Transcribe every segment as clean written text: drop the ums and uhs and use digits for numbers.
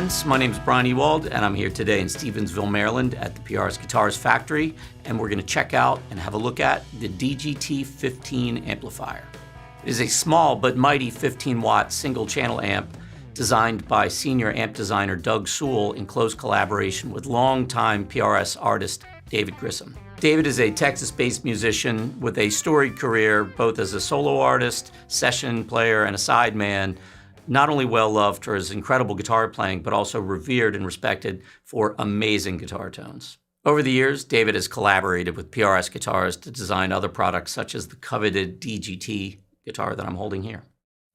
friends. My name is Brian Ewald, and I'm here today in Stevensville, Maryland at the PRS Guitars factory, and we're going to check out and have a look at the DGT 15 amplifier. It is a small but mighty 15-watt single-channel amp designed by senior amp designer Doug Sewell in close collaboration with longtime PRS artist David Grissom. David is a Texas-based musician with a storied career both as a solo artist, session player, and a sideman, not only well-loved for his incredible guitar playing, but also revered and respected for amazing guitar tones. Over the years, David has collaborated with PRS Guitars to design other products such as the coveted DGT guitar that I'm holding here.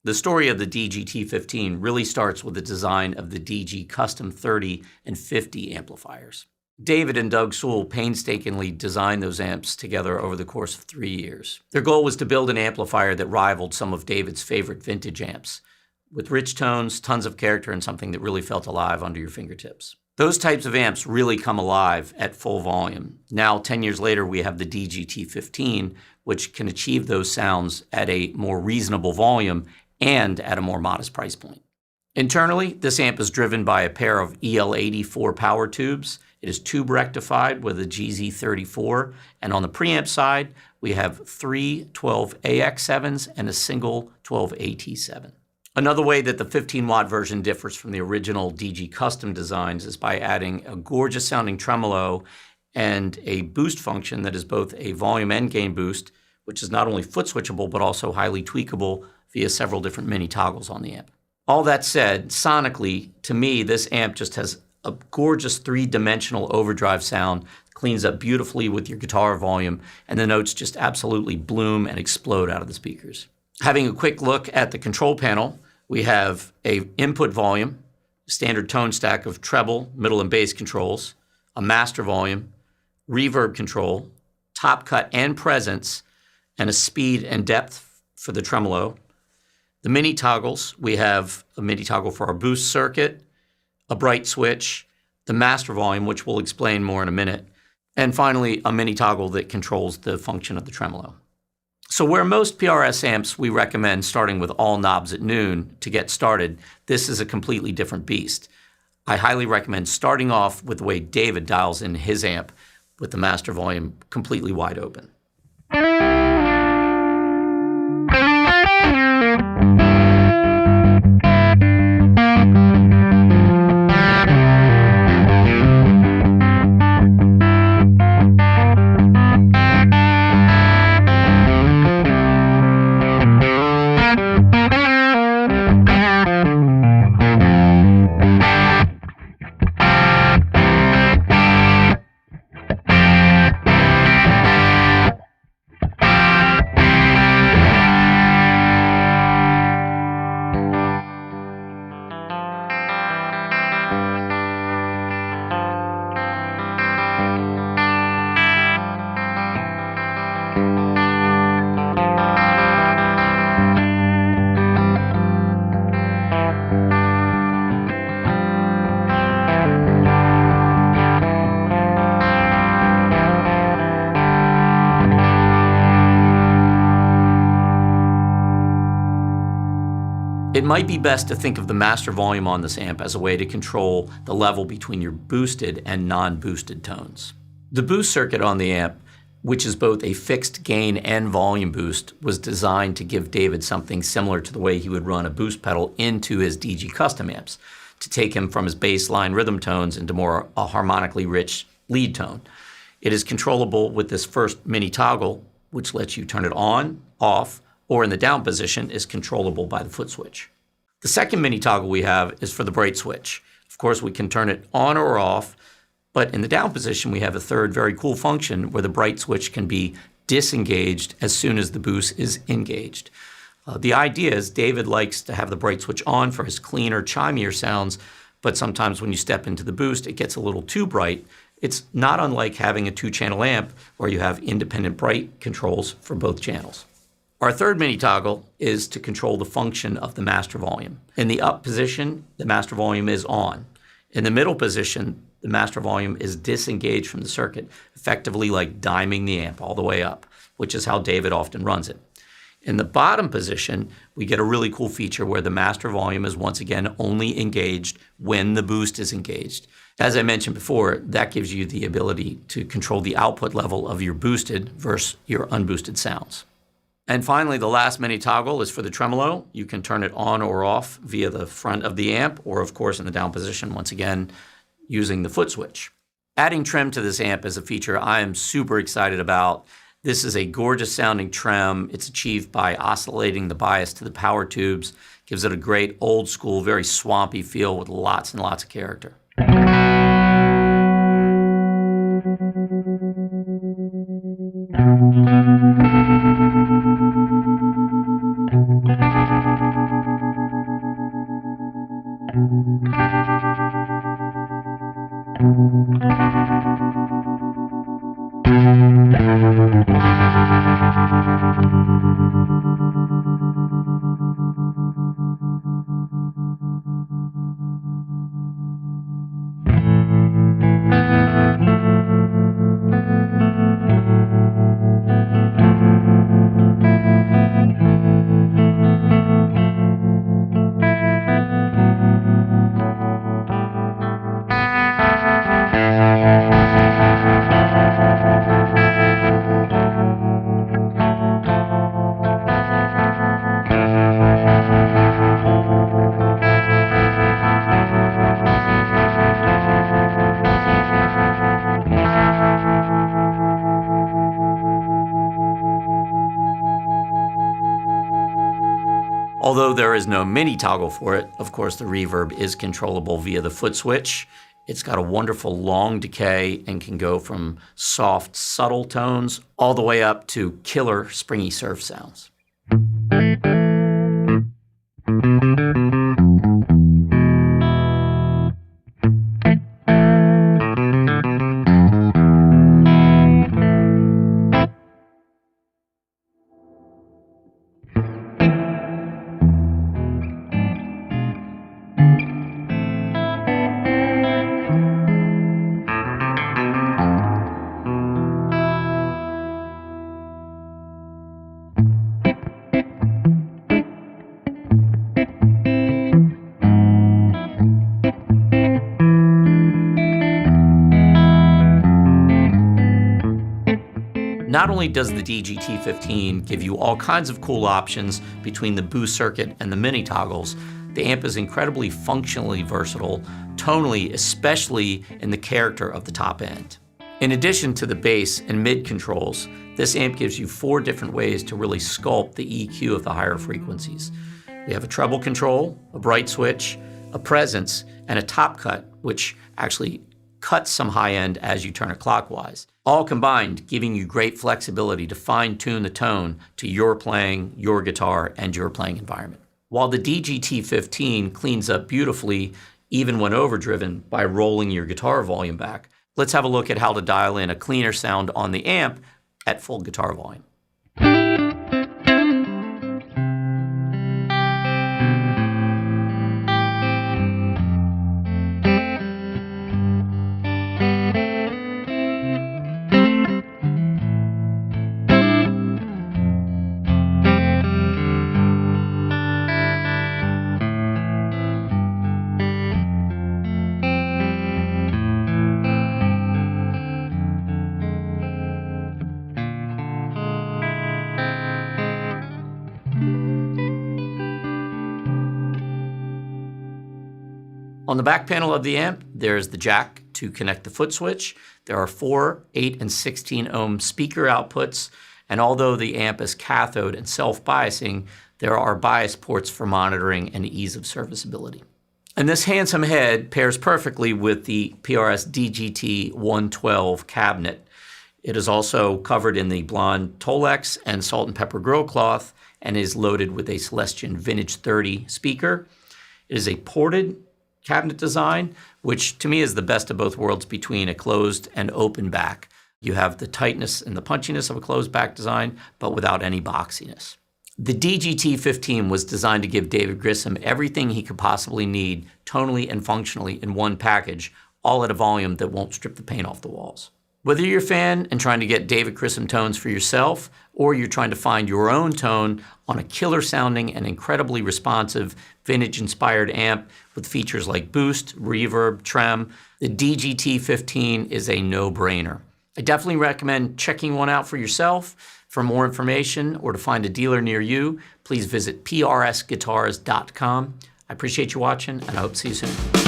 The story of the DGT 15 really starts with the design of the DG Custom 30 and 50 amplifiers. David and Doug Sewell painstakingly designed those amps together over the course of 3 years. Their goal was to build an amplifier that rivaled some of David's favorite vintage amps, with rich tones, tons of character, and something that really felt alive under your fingertips. Those types of amps really come alive at full volume. Now, 10 years later, we have the DGT 15, which can achieve those sounds at a more reasonable volume and at a more modest price point. Internally, this amp is driven by a pair of EL84 power tubes. It is tube rectified with a GZ34, and on the preamp side, we have 3 12AX7s and a single 12AT7. Another way that the 15-watt version differs from the original DG Custom designs is by adding a gorgeous sounding tremolo and a boost function that is both a volume and gain boost, which is not only foot switchable, but also highly tweakable via several different mini toggles on the amp. All that said, sonically, to me, this amp just has a gorgeous three-dimensional overdrive sound, cleans up beautifully with your guitar volume, and the notes just absolutely bloom and explode out of the speakers. Having a quick look at the control panel, we have an input volume, standard tone stack of treble, middle, and bass controls, a master volume, reverb control, top cut and presence, and a speed and depth for the tremolo. The mini toggles, we have a mini toggle for our boost circuit, a bright switch, the master volume, which we'll explain more in a minute, and finally a mini toggle that controls the function of the tremolo. So where most PRS amps we recommend starting with all knobs at noon to get started, this is a completely different beast. I highly recommend starting off with the way David dials in his amp with the master volume completely wide open. It might be best to think of the master volume on this amp as a way to control the level between your boosted and non-boosted tones. The boost circuit on the amp, which is both a fixed gain and volume boost, was designed to give David something similar to the way he would run a boost pedal into his DG Custom amps, to take him from his baseline rhythm tones into more a harmonically rich lead tone. It is controllable with this first mini toggle, which lets you turn it on, off, or in the down position is controllable by the foot switch. The second mini toggle we have is for the bright switch. Of course, we can turn it on or off, but in the down position, we have a third very cool function where the bright switch can be disengaged as soon as the boost is engaged. The idea is David likes to have the bright switch on for his cleaner, chimier sounds, but sometimes when you step into the boost, it gets a little too bright. It's not unlike having a two-channel amp where you have independent bright controls for both channels. Our third mini toggle is to control the function of the master volume. In the up position, the master volume is on. In the middle position, the master volume is disengaged from the circuit, effectively like diming the amp all the way up, which is how David often runs it. In the bottom position, we get a really cool feature where the master volume is once again only engaged when the boost is engaged. As I mentioned before, that gives you the ability to control the output level of your boosted versus your unboosted sounds. And finally, the last mini toggle is for the tremolo. You can turn it on or off via the front of the amp, or of course in the down position, once again, using the foot switch. Adding trem to this amp is a feature I am super excited about. This is a gorgeous sounding trem. It's achieved by oscillating the bias to the power tubes. Gives it a great old school, very swampy feel with lots and lots of character. Although there is no mini toggle for it, of course the reverb is controllable via the foot switch. It's got a wonderful long decay and can go from soft, subtle tones all the way up to killer, springy surf sounds. Not only does the DGT-15 give you all kinds of cool options between the boost circuit and the mini toggles, the amp is incredibly functionally versatile, tonally, especially in the character of the top end. In addition to the bass and mid controls, this amp gives you 4 different ways to really sculpt the EQ of the higher frequencies. We have a treble control, a bright switch, a presence, and a top cut, which actually cuts some high end as you turn it clockwise. All combined, giving you great flexibility to fine-tune the tone to your playing, your guitar, and your playing environment. While the DGT-15 cleans up beautifully, even when overdriven, by rolling your guitar volume back, let's have a look at how to dial in a cleaner sound on the amp at full guitar volume. On the back panel of the amp, there's the jack to connect the foot switch. There are 4, 8, and 16 ohm speaker outputs, and although the amp is cathode and self-biasing, there are bias ports for monitoring and ease of serviceability. And this handsome head pairs perfectly with the PRS DGT 112 cabinet. It is also covered in the blonde Tolex and salt and pepper grill cloth and is loaded with a Celestion Vintage 30 speaker. It is a ported cabinet design, which to me is the best of both worlds between a closed and open back. You have the tightness and the punchiness of a closed back design, but without any boxiness. The DGT-15 was designed to give David Grissom everything he could possibly need, tonally and functionally, in one package, all at a volume that won't strip the paint off the walls. Whether you're a fan and trying to get David Grissom tones for yourself, or you're trying to find your own tone on a killer sounding and incredibly responsive vintage-inspired amp with features like boost, reverb, trem, the DGT 15 is a no-brainer. I definitely recommend checking one out for yourself. For more information or to find a dealer near you, please visit prsguitars.com. I appreciate you watching, and I hope to see you soon.